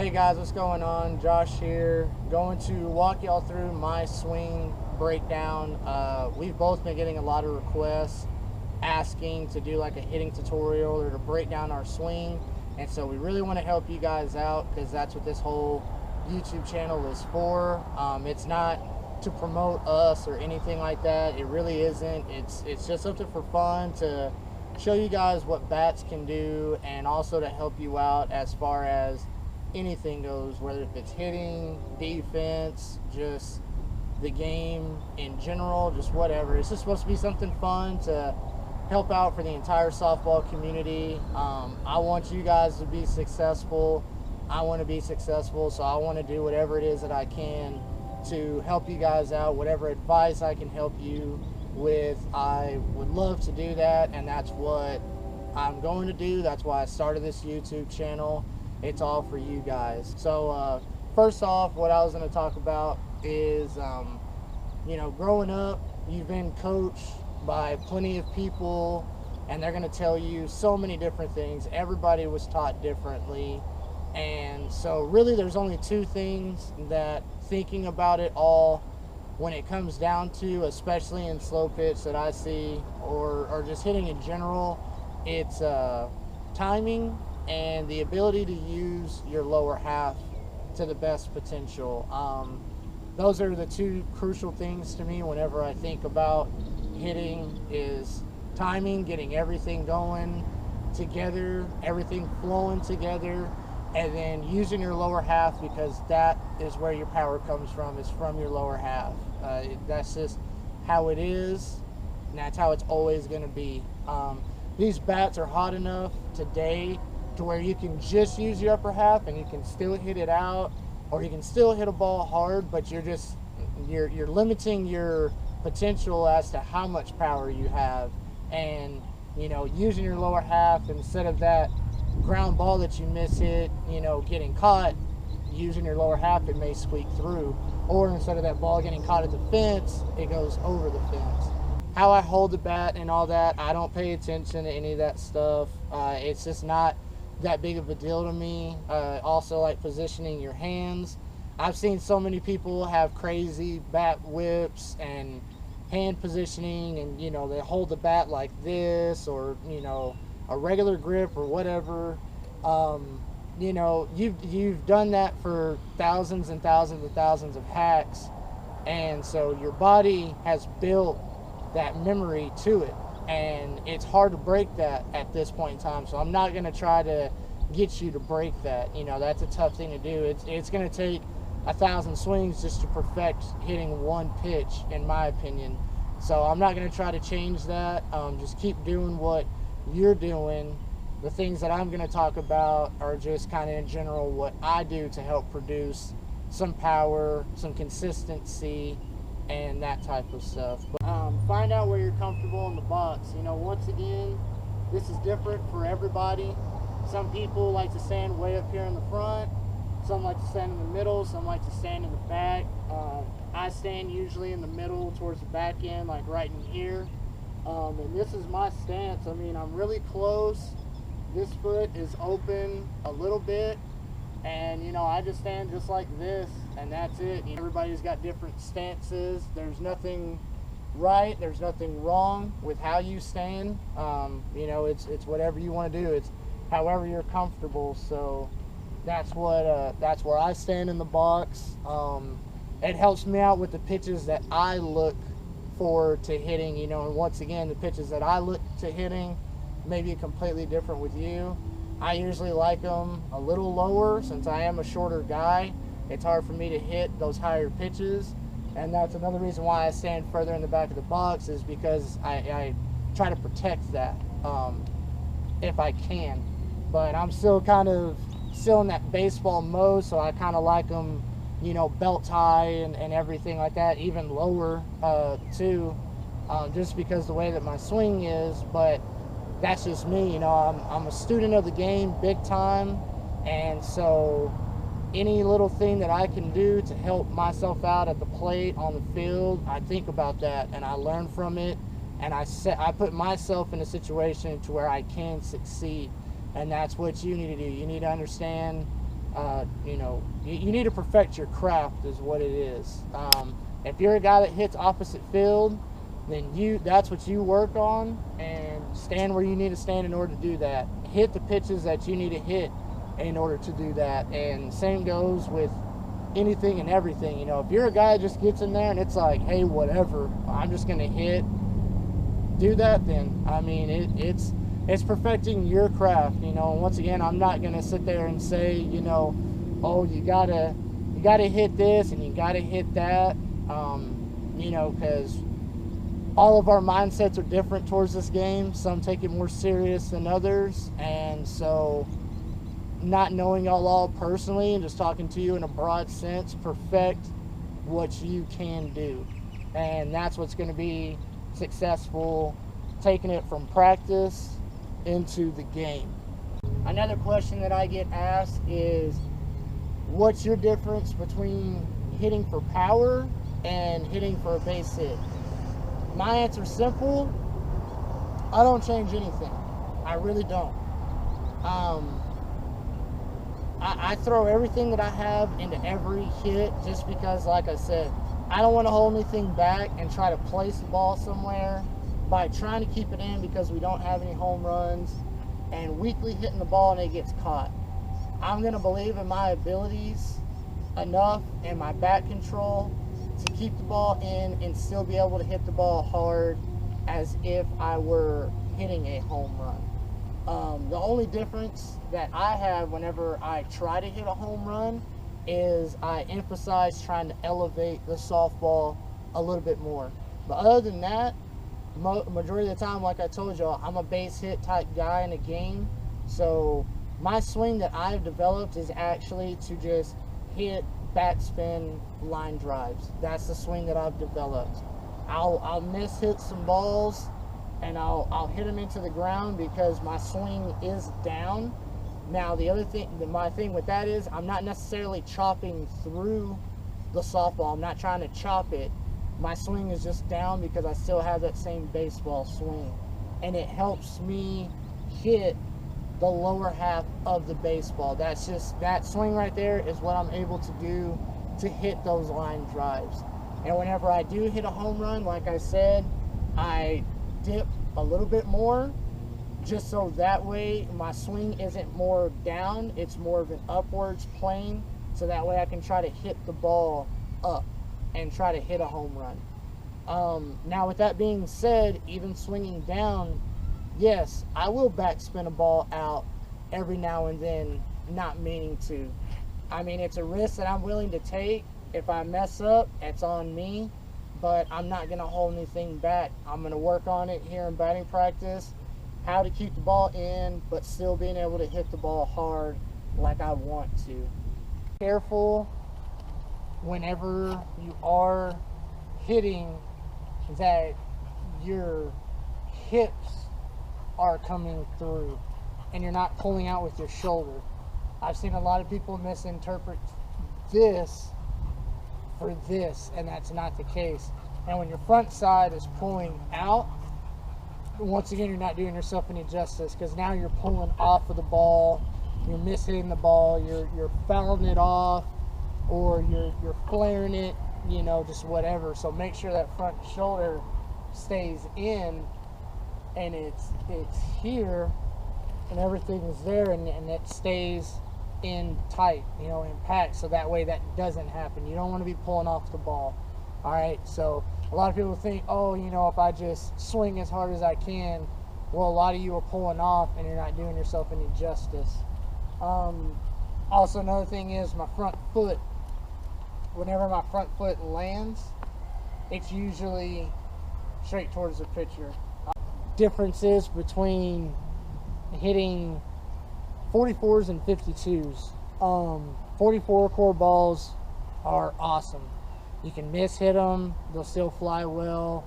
Hey guys, what's going on? Josh here, going to walk y'all through my swing breakdown. We've both been getting a lot of requests asking to do like a hitting tutorial or to break down our swing, and so we really want to help you guys out because that's what this whole YouTube channel is for. It's not to promote us or anything like that. It really isn't. It's just something for fun to show you guys what bats can do, and also to help you out as far as anything goes, whether if it's hitting, defense, just the game in general, just whatever. It's just supposed to be something fun to help out for the entire softball community. I want you guys to be successful. I want to be successful, so I want to do whatever it is that I can to help you guys out. Whatever advice I can help you with, I would love to do that, and that's what I'm going to do. That's why I started this YouTube channel. It's all for you guys. So first off, what I was going to talk about is, growing up, you've been coached by plenty of people, and they're going to tell you so many different things. Everybody was taught differently, and so really there's only two things that, thinking about it all, when it comes down to, especially in slow pitch that I see, or just hitting in general, it's timing and the ability to use your lower half to the best potential. Those are the two crucial things to me whenever I think about hitting, is timing, getting everything going together, everything flowing together, and then using your lower half, because that is where your power comes from, is from your lower half. That's just how it is, and that's how it's always going to be. These bats are hot enough today to where you can just use your upper half and you can still hit it out, or you can still hit a ball hard, but you're limiting your potential as to how much power you have. And using your lower half, instead of that ground ball that you miss hit, getting caught, using your lower half, it may squeak through, or instead of that ball getting caught at the fence, it goes over the fence. How I hold the bat and all that, I don't pay attention to any of that stuff. It's just not that big of a deal to me. Also, like positioning your hands, I've seen so many people have crazy bat whips and hand positioning, and they hold the bat like this, or a regular grip or whatever. You've done that for thousands and thousands and thousands of hacks, and so your body has built that memory to it, and it's hard to break that at this point in time. So I'm not going to try to get you to break that. That's a tough thing to do. It's going to take 1,000 swings just to perfect hitting one pitch, in my opinion. So I'm not going to try to change that. Just keep doing what you're doing. The things that I'm going to talk about are just kind of in general what I do to help produce some power, some consistency, and that type of stuff. But find out where you're comfortable in the box. Once again, this is different for everybody. Some people like to stand way up here in the front, some like to stand in the middle, some like to stand in the back. I stand usually in the middle towards the back end, like right in here. And this is my stance. I'm really close. This foot is open a little bit, and I just stand just like this, and that's it. Everybody's got different stances. There's nothing right, there's nothing wrong with how you stand. It's whatever you want to do. It's however you're comfortable. So that's where I stand in the box. It helps me out with the pitches that I look forward to hitting, and once again, the pitches that I look to hitting may be completely different with you. I usually like them a little lower, since I am a shorter guy. It's hard for me to hit those higher pitches, and that's another reason why I stand further in the back of the box, is because I try to protect that if I can. But I'm still in that baseball mode, so I kind of like them, belt high and everything like that, even lower too, just because the way that my swing is. But that's just me. I'm a student of the game big time, and so any little thing that I can do to help myself out at the plate, on the field, I think about that and I learn from it, and I put myself in a situation to where I can succeed. And that's what you need to do. You need to understand You know, you need to perfect your craft is what it is. If you're a guy that hits opposite field, then that's what you work on, and stand where you need to stand in order to do that. Hit the pitches that you need to hit in order to do that. And same goes with anything and everything. You know, if you're a guy that just gets in there and it's like, hey, whatever, I'm just gonna hit, do that, then I mean it's perfecting your craft. You know, and once again, I'm not gonna sit there and say, you know, oh, you gotta hit this and you gotta hit that. You know, because all of our mindsets are different towards this game. Some take it more serious than others, and so not knowing y'all all personally and just talking to you in a broad sense, perfect what you can do, and that's what's going to be successful, taking it from practice into the game. Another question that I get asked is, what's your difference between hitting for power and hitting for a base hit? My answer's simple. I don't change anything. I really don't. I throw everything that I have into every hit just because, like I said, I don't want to hold anything back and try to place the ball somewhere by trying to keep it in because we don't have any home runs and weakly hitting the ball and it gets caught. I'm going to believe in my abilities enough and my bat control to keep the ball in and still be able to hit the ball hard as if I were hitting a home run. The only difference that I have whenever I try to hit a home run is I emphasize trying to elevate the softball a little bit more. But other than that, majority of the time, like I told y'all, I'm a base hit type guy in a game. So my swing that I've developed is actually to just hit backspin line drives. That's the swing that I've developed. I'll miss hit some balls and I'll hit them into the ground because my swing is down. Now the other thing, my thing with that is I'm not necessarily chopping through the softball. I'm not trying to chop it. My swing is just down because I still have that same baseball swing, and it helps me hit the lower half of the baseball. That's just, that swing right there is what I'm able to do to hit those line drives. And whenever I do hit a home run, like I said, I dip a little bit more just so that way my swing isn't more down, it's more of an upwards plane, so that way I can try to hit the ball up and try to hit a home run. Now with that being said, even swinging down, yes, I will backspin a ball out every now and then, not meaning to. I mean, it's a risk that I'm willing to take. If I mess up, it's on me, but I'm not going to hold anything back. I'm going to work on it here in batting practice, how to keep the ball in, but still being able to hit the ball hard like I want to. Careful whenever you are hitting that your hips are coming through and you're not pulling out with your shoulder. I've seen a lot of people misinterpret this for this, and that's not the case. And when your front side is pulling out, once again, you're not doing yourself any justice, because now you're pulling off of the ball, you're mishitting the ball, you're fouling it off, or you're flaring it, you know, just whatever. So make sure that front shoulder stays in and it's here and everything is there, and it stays in tight, you know, in packed, so that way that doesn't happen. You don't want to be pulling off the ball. All right, so a lot of people think, oh, you know, if I just swing as hard as I can, well, a lot of you are pulling off and you're not doing yourself any justice. Also, another thing is my front foot. Whenever my front foot lands, it's usually straight towards the pitcher. Differences between hitting 44s and 52s. 44 core balls are awesome. You can miss hit them, they'll still fly well.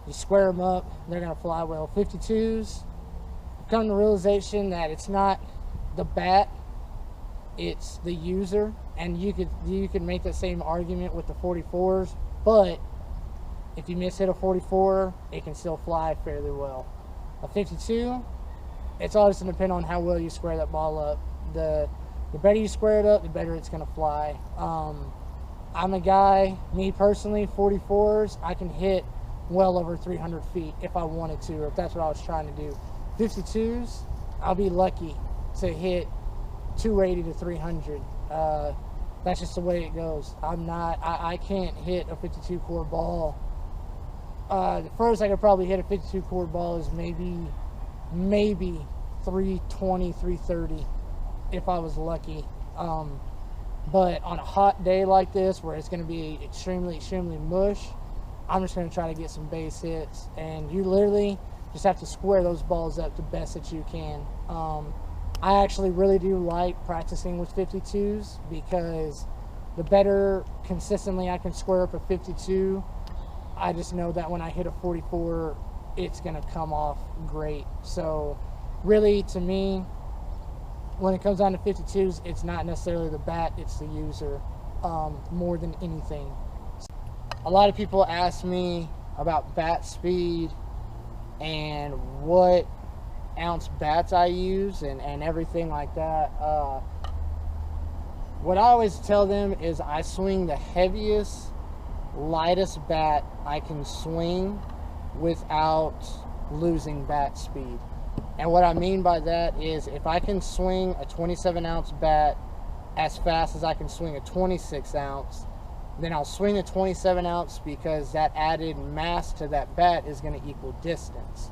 You square them up, they're gonna fly well. 52s, come to the realization that it's not the bat, it's the user. And you could make the same argument with the 44s, but if you miss hit a 44, it can still fly fairly well. A 52, it's always going to depend on how well you square that ball up. The the better you square it up, the better it's gonna fly. I'm a guy, me personally, 44s, I can hit well over 300 feet if I wanted to, or if that's what I was trying to do. 52s, I'll be lucky to hit 280 to 300. That's just the way it goes. I can't hit a 52 core ball. The furthest I could probably hit a 52 core ball is maybe 320, 330 if I was lucky. But on a hot day like this, where it's going to be extremely mush, I'm just going to try to get some base hits, and you literally just have to square those balls up the best that you can. I actually really do like practicing with 52s, because the better consistently I can square up a 52, I just know that when I hit a 44, it's going to come off great. So really, to me, when it comes down to 52s, it's not necessarily the bat, it's the user, more than anything. A lot of people ask me about bat speed and what ounce bats I use and everything like that. What I always tell them is I swing the heaviest, lightest bat I can swing without losing bat speed. And what I mean by that is, if I can swing a 27 ounce bat as fast as I can swing a 26 ounce, then I'll swing a 27 ounce, because that added mass to that bat is going to equal distance.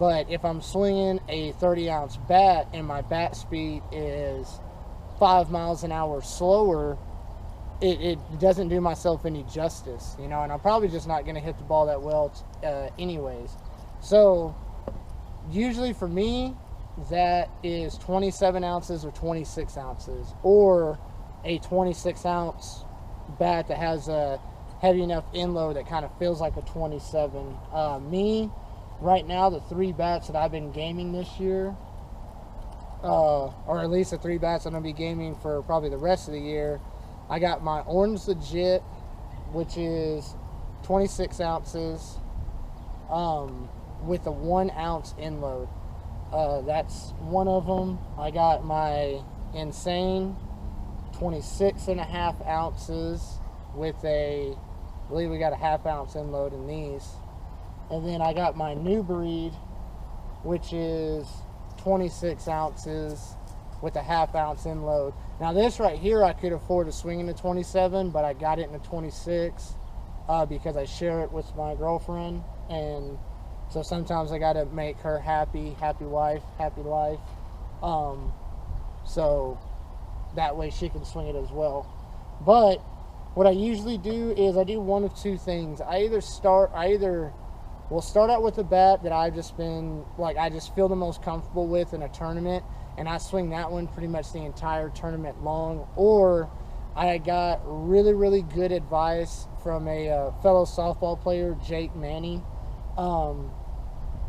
But if I'm swinging a 30 ounce bat and my bat speed is 5 miles an hour slower, it doesn't do myself any justice, you know, and I'm probably just not going to hit the ball that well anyways. So usually for me, that is 27 ounces or 26 ounces, or a 26 ounce bat that has a heavy enough inload that kind of feels like a 27. Me, right now, the 3 bats that I've been gaming this year, or at least the 3 bats I'm going to be gaming for probably the rest of the year, I got my Orange Legit, which is 26 ounces, with a 1 ounce inload. That's one of them. I got my Insane, 26.5 ounces with I believe we got a 1/2 ounce inload in these. And then I got my New Breed, which is 26 ounces with a 1/2 ounce inload. Now this right here, I could afford to swing in a 27, but I got it in a 26 because I share it with my girlfriend, and so sometimes I got to make her happy wife, happy life. So that way she can swing it as well. But what I usually do is I do one of two things. We'll start out with a bat that I just feel the most comfortable with in a tournament, and I swing that one pretty much the entire tournament long. Or I got really good advice from a fellow softball player, Jake Manny.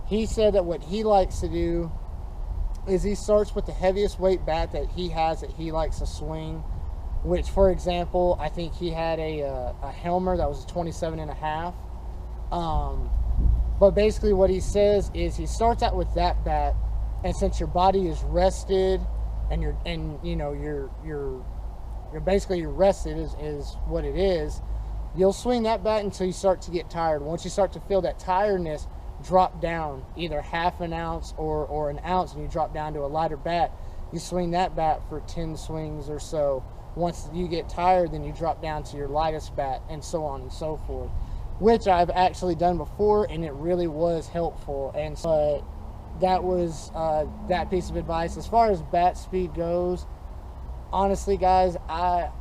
He said that what he likes to do is he starts with the heaviest weight bat that he has that he likes to swing, which, for example, I think he had a Helmer that was a 27.5. But basically what he says is he starts out with that bat, and since your body is rested and you're rested is what it is, you'll swing that bat until you start to get tired. Once you start to feel that tiredness drop down, either 1/2 ounce or an ounce, and you drop down to a lighter bat, you swing that bat for 10 swings or so. Once you get tired, then you drop down to your lightest bat, and so on and so forth, which I've actually done before, and it really was helpful. And so that was that piece of advice. As far as bat speed goes, honestly, guys, I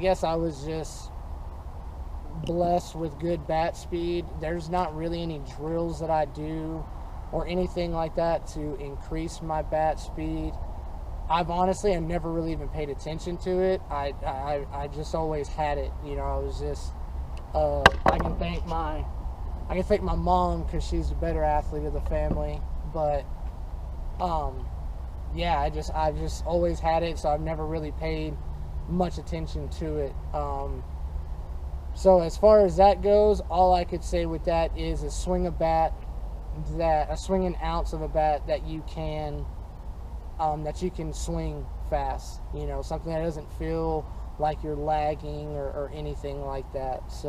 guess I was just blessed with good bat speed. There's not really any drills that I do or anything like that to increase my bat speed. I've never really even paid attention to it. I just always had it, you know. I was just I can thank my mom, because she's the better athlete of the family. But yeah, I've just always had it, so I've never really paid much attention to it. So as far as that goes, all I could say with that is swing an ounce of a bat that you can swing fast, something that doesn't feel like you're lagging or anything like that. So